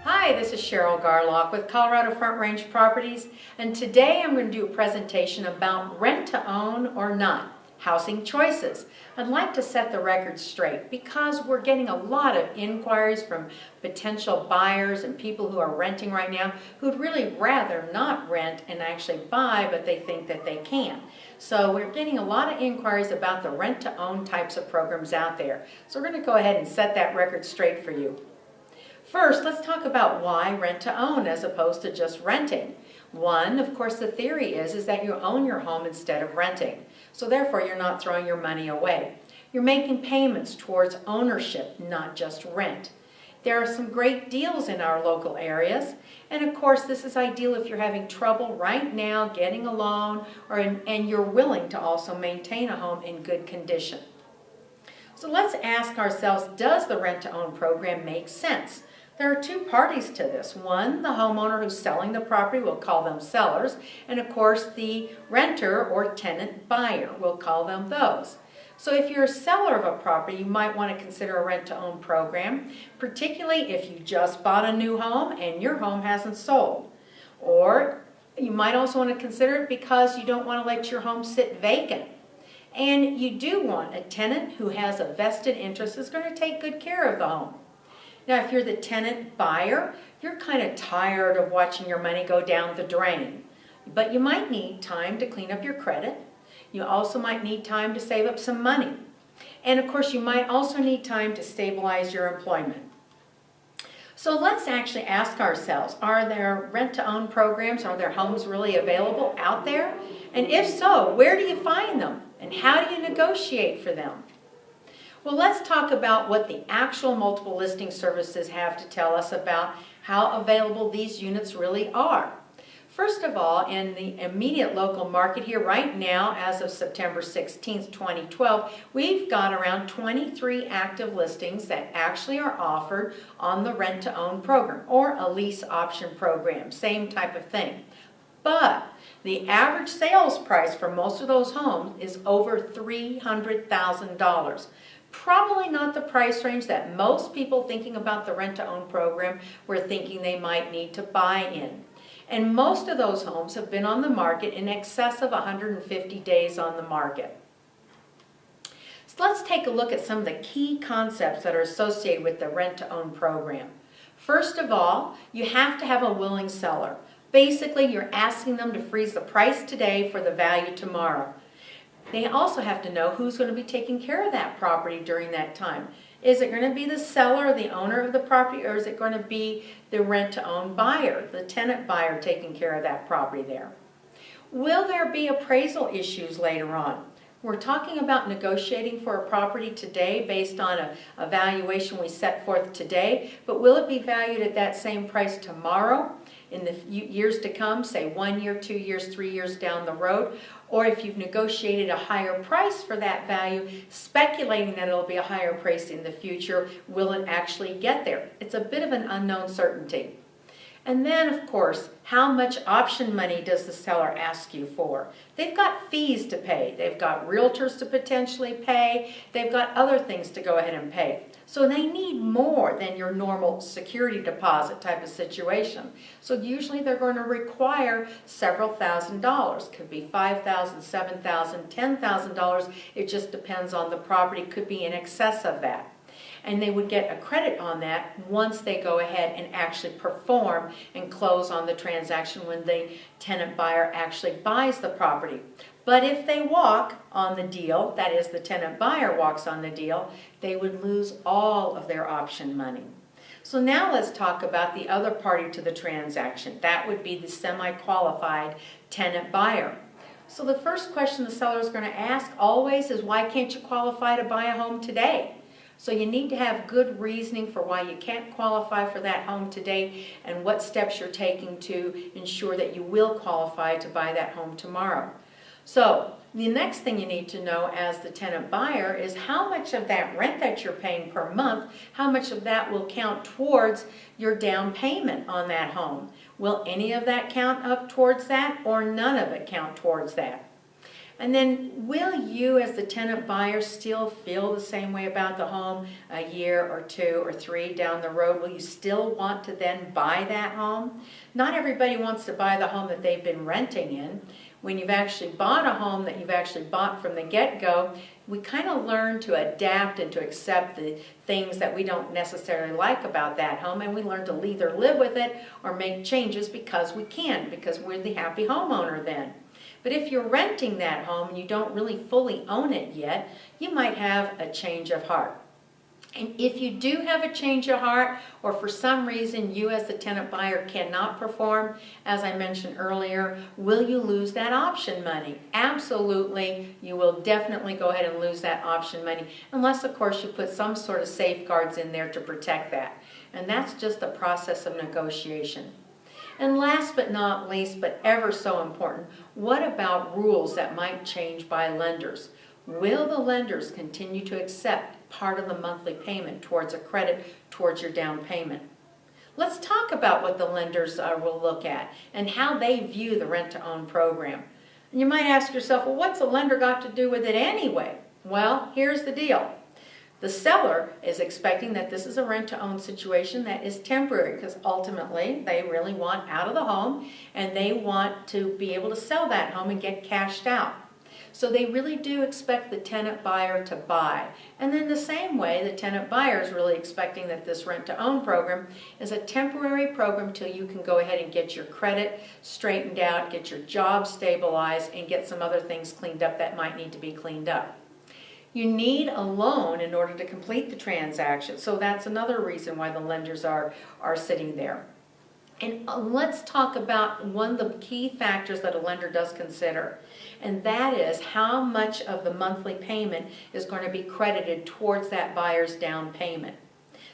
Hi, this is Cheryl Garlock with Colorado Front Range Properties, and today I'm going to do a presentation about rent-to-own or not, housing choices. I'd like to set the record straight because we're getting a lot of inquiries from potential buyers and people who are renting right now who'd really rather not rent and actually buy, but they think that they can. So we're getting a lot of inquiries about the rent-to-own types of programs out there. So we're going to go ahead and set that record straight for you. First, let's talk about why rent-to-own as opposed to just renting. One, of course, the theory is that you own your home instead of renting. So therefore, you're not throwing your money away. You're making payments towards ownership, not just rent. There are some great deals in our local areas. And of course, this is ideal if you're having trouble right now getting a loan and you're willing to also maintain a home in good condition. So let's ask ourselves, does the rent-to-own program make sense? There are two parties to this. One, the homeowner who's selling the property, we'll call them sellers, and of course the renter or tenant buyer, we'll call them those. So if you're a seller of a property, you might want to consider a rent-to-own program, particularly if you just bought a new home and your home hasn't sold. Or you might also want to consider it because you don't want to let your home sit vacant. And you do want a tenant who has a vested interest is going to take good care of the home. Now, if you're the tenant buyer, you're kind of tired of watching your money go down the drain. But you might need time to clean up your credit. You also might need time to save up some money. And of course, you might also need time to stabilize your employment. So let's actually ask ourselves, are there rent-to-own programs? Are there homes really available out there? And if so, where do you find them? And how do you negotiate for them? Well, let's talk about what the actual multiple listing services have to tell us about how available these units really are. First of all, in the immediate local market here right now, as of September 16th, 2012, we've got around 23 active listings that actually are offered on the rent-to-own program or a lease option program, same type of thing. But the average sales price for most of those homes is over $300,000. Probably not the price range that most people thinking about the rent-to-own program were thinking they might need to buy in. And most of those homes have been on the market in excess of 150 days on the market. So let's take a look at some of the key concepts that are associated with the rent-to-own program. First of all, you have to have a willing seller. Basically, you're asking them to freeze the price today for the value tomorrow. They also have to know who's going to be taking care of that property during that time. Is it going to be the seller, the owner of the property, or is it going to be the rent-to-own buyer, the tenant buyer taking care of that property there? Will there be appraisal issues later on? We're talking about negotiating for a property today based on a valuation we set forth today, but will it be valued at that same price tomorrow, in the years to come, say 1 year, 2 years, 3 years down the road? Or if you've negotiated a higher price for that value, speculating that it'll be a higher price in the future, will it actually get there? It's a bit of an unknown certainty. And then, of course, how much option money does the seller ask you for? They've got fees to pay. They've got realtors to potentially pay. They've got other things to go ahead and pay. So they need more than your normal security deposit type of situation. So usually they're going to require several $1,000s. Could be $5,000, $7,000, $10,000. It just depends on the property. Could be in excess of that. And they would get a credit on that once they go ahead and actually perform and close on the transaction when the tenant buyer actually buys the property. But if they walk on the deal, that is the tenant buyer walks on the deal, they would lose all of their option money. So now let's talk about the other party to the transaction. That would be the semi-qualified tenant buyer. So the first question the seller is going to ask always is, why can't you qualify to buy a home today? So you need to have good reasoning for why you can't qualify for that home today and what steps you're taking to ensure that you will qualify to buy that home tomorrow. So the next thing you need to know as the tenant buyer is how much of that rent that you're paying per month, how much of that will count towards your down payment on that home. Will any of that count up towards that, or none of it count towards that? And then will you as the tenant buyer still feel the same way about the home a year or 2 or 3 down the road? Will you still want to then buy that home? Not everybody wants to buy the home that they've been renting in. When you've actually bought a home that you've actually bought from the get-go, we kind of learn to adapt and to accept the things that we don't necessarily like about that home, and we learn to either live with it or make changes because we can, because we're the happy homeowner then. But if you're renting that home and you don't really fully own it yet, you might have a change of heart. And if you do have a change of heart, or for some reason you as the tenant buyer cannot perform, as I mentioned earlier, will you lose that option money? Absolutely, you will definitely go ahead and lose that option money, unless of course you put some sort of safeguards in there to protect that. And that's just the process of negotiation. And last but not least, but ever so important, what about rules that might change by lenders? Will the lenders continue to accept part of the monthly payment towards a credit towards your down payment? Let's talk about what the lenders will look at and how they view the rent-to-own program. And you might ask yourself, well, what's a lender got to do with it anyway? Well, here's the deal. The seller is expecting that this is a rent-to-own situation that is temporary, because ultimately they really want out of the home and they want to be able to sell that home and get cashed out. So they really do expect the tenant buyer to buy. And then the same way, the tenant buyer is really expecting that this rent-to-own program is a temporary program till you can go ahead and get your credit straightened out, get your job stabilized, and get some other things cleaned up that might need to be cleaned up. You need a loan in order to complete the transaction, so that's another reason why the lenders are sitting there. And let's talk about one of the key factors that a lender does consider, and that is how much of the monthly payment is going to be credited towards that buyer's down payment.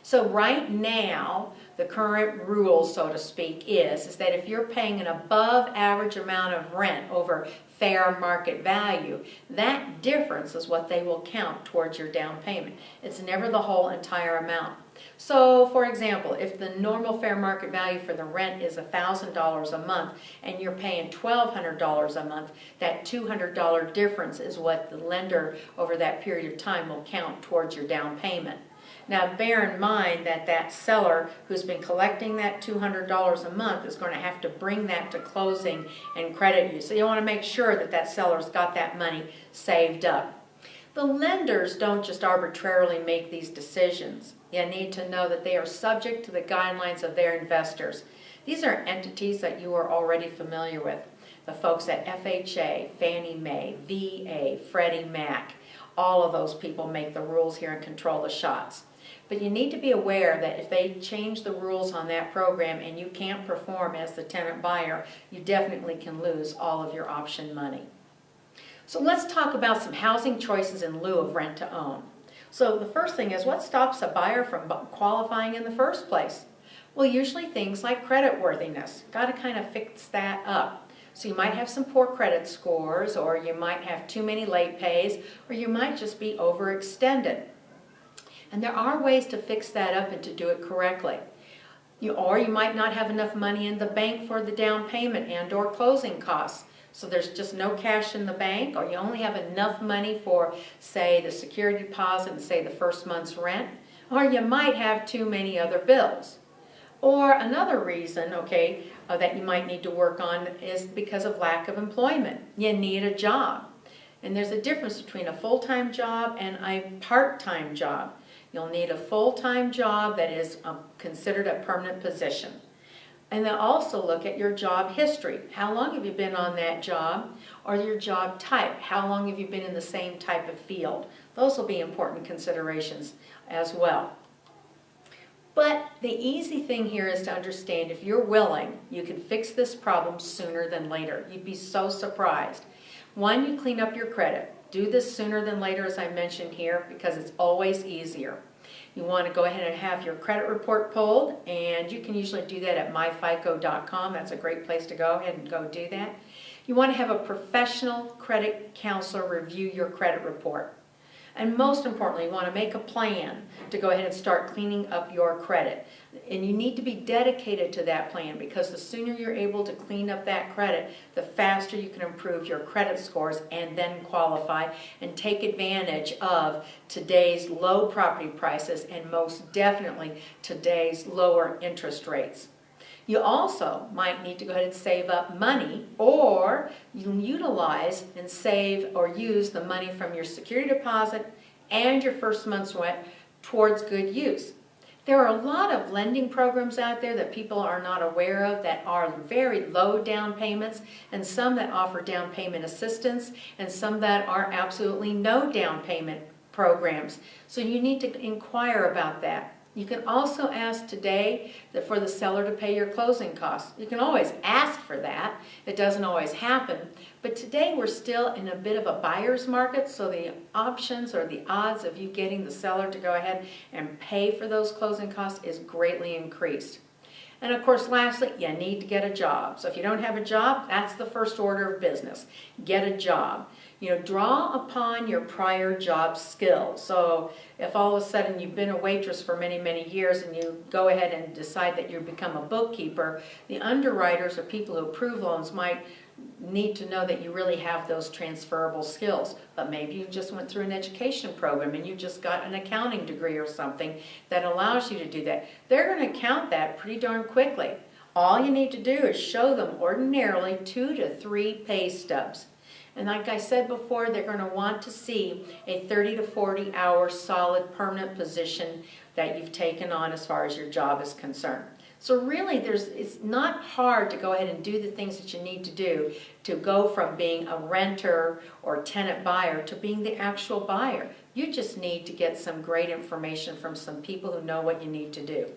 So right now, the current rule, so to speak, is that if you're paying an above average amount of rent over fair market value, that difference is what they will count towards your down payment. It's never the whole entire amount. So, for example, if the normal fair market value for the rent is $1,000 a month and you're paying $1,200 a month, that $200 difference is what the lender over that period of time will count towards your down payment. Now, bear in mind that that seller who's been collecting that $200 a month is going to have to bring that to closing and credit you. So you want to make sure that that seller's got that money saved up. The lenders don't just arbitrarily make these decisions. You need to know that they are subject to the guidelines of their investors. These are entities that you are already familiar with. The folks at FHA, Fannie Mae, VA, Freddie Mac, all of those people make the rules here and control the shots. But you need to be aware that if they change the rules on that program and you can't perform as the tenant buyer, you definitely can lose all of your option money. So let's talk about some housing choices in lieu of rent to own. So the first thing is, what stops a buyer from qualifying in the first place? Well, usually things like creditworthiness. Got to kind of fix that up. So you might have some poor credit scores, or you might have too many late pays, or you might just be overextended. And there are ways to fix that up and to do it correctly. Or you might not have enough money in the bank for the down payment and or closing costs. So there's just no cash in the bank, or you only have enough money for, say, the security deposit and, say, the first month's rent. Or you might have too many other bills. Or another reason, that you might need to work on is because of lack of employment. You need a job. And there's a difference between a full-time job and a part-time job. You'll need a full-time job that is considered a permanent position. And then also look at your job history. How long have you been on that job? Or your job type. How long have you been in the same type of field? Those will be important considerations as well. But the easy thing here is to understand, if you're willing, you can fix this problem sooner than later. You'd be so surprised. One, you clean up your credit. Do this sooner than later, as I mentioned here, because it's always easier. You want to go ahead and have your credit report pulled, and you can usually do that at myfico.com. That's a great place to go ahead and go do that. You want to have a professional credit counselor review your credit report. And most importantly, you want to make a plan to go ahead and start cleaning up your credit. And you need to be dedicated to that plan, because the sooner you're able to clean up that credit, the faster you can improve your credit scores and then qualify and take advantage of today's low property prices and most definitely today's lower interest rates. You also might need to go ahead and save up money, or you can utilize and save or use the money from your security deposit and your first month's rent towards good use. There are a lot of lending programs out there that people are not aware of that are very low down payments, and some that offer down payment assistance, and some that are absolutely no down payment programs. So you need to inquire about that. You can also ask today for the seller to pay your closing costs. You can always ask for that. It doesn't always happen. But today we're still in a bit of a buyer's market, so the options or the odds of you getting the seller to go ahead and pay for those closing costs is greatly increased. And of course, lastly, you need to get a job. So if you don't have a job, that's the first order of business. Get a job. You know, draw upon your prior job skills. So if all of a sudden you've been a waitress for many, many years and you go ahead and decide that you become a bookkeeper, the underwriters or people who approve loans might need to know that you really have those transferable skills. But maybe you just went through an education program and you just got an accounting degree or something that allows you to do that. They're going to count that pretty darn quickly. All you need to do is show them ordinarily 2 to 3 pay stubs. And like I said before, they're going to want to see a 30 to 40 hour solid permanent position that you've taken on as far as your job is concerned. So really, it's not hard to go ahead and do the things that you need to do to go from being a renter or tenant buyer to being the actual buyer. You just need to get some great information from some people who know what you need to do.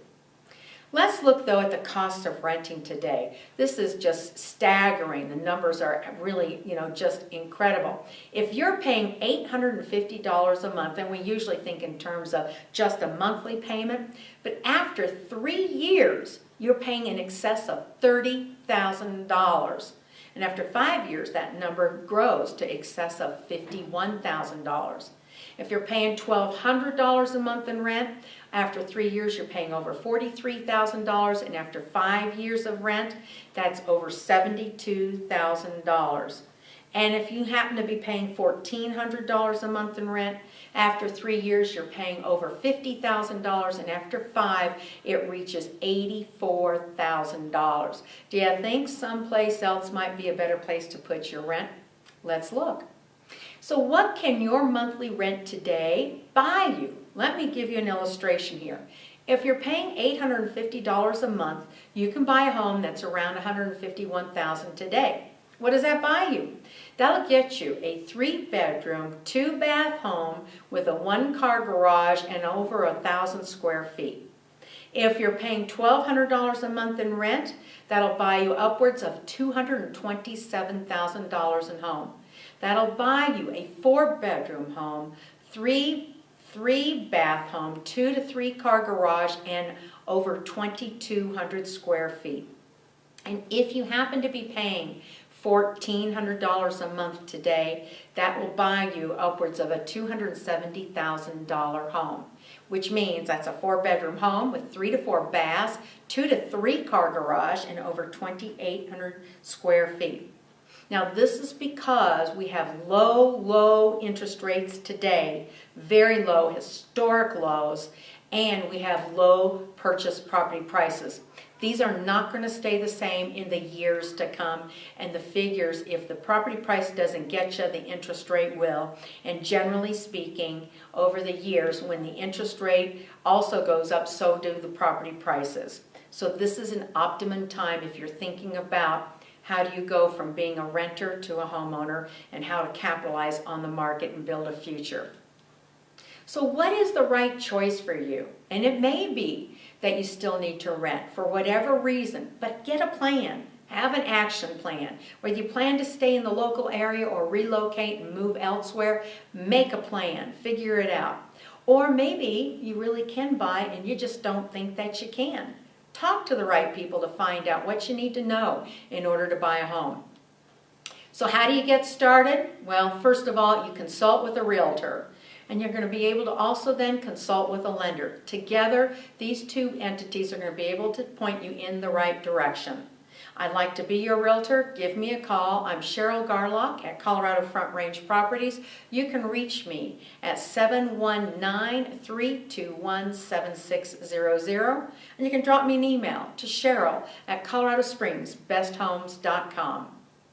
Let's look, though, at the cost of renting today. This is just staggering. The numbers are really, just incredible. If you're paying $850 a month, and we usually think in terms of just a monthly payment, but after 3 years, you're paying in excess of $30,000. And after 5 years, that number grows to excess of $51,000. If you're paying $1,200 a month in rent, after 3 years you're paying over $43,000, and after 5 years of rent, that's over $72,000. And if you happen to be paying $1,400 a month in rent, after 3 years you're paying over $50,000, and after 5 it reaches $84,000. Do you think someplace else might be a better place to put your rent? Let's look. So what can your monthly rent today buy you? Let me give you an illustration here. If you're paying $850 a month, you can buy a home that's around $151,000 today. What does that buy you? That'll get you a 3-bedroom, 2-bath home with a 1-car garage and over 1,000 square feet. If you're paying $1,200 a month in rent, that'll buy you upwards of $227,000 in home. That'll buy you a 4-bedroom home, 3-bath home, 2 to 3 car garage, and over 2,200 square feet. And if you happen to be paying $1,400 a month today, that will buy you upwards of a $270,000 home, which means that's a 4-bedroom home with 3 to 4 baths, 2 to 3 car garage, and over 2,800 square feet. Now this is because we have low interest rates today, very low, historic lows, and we have low purchase property prices. These are not going to stay the same in the years to come, and the figures, if the property price doesn't get you, the interest rate will. And generally speaking, over the years, when the interest rate also goes up, so do the property prices. So this is an optimum time if you're thinking about how do you go from being a renter to a homeowner and how to capitalize on the market and build a future. So what is the right choice for you? And it may be that you still need to rent for whatever reason, but get a plan. Have an action plan. Whether you plan to stay in the local area or relocate and move elsewhere, make a plan. Figure it out. Or maybe you really can buy and you just don't think that you can. Talk to the right people to find out what you need to know in order to buy a home. So how do you get started? Well, first of all, you consult with a realtor. And you're going to be able to also then consult with a lender. Together, these two entities are going to be able to point you in the right direction. I'd like to be your realtor. Give me a call. I'm Cheryl Garlock at Colorado Front Range Properties. You can reach me at 719-321-7600. And you can drop me an email to Cheryl at coloradospringsbesthomes.com.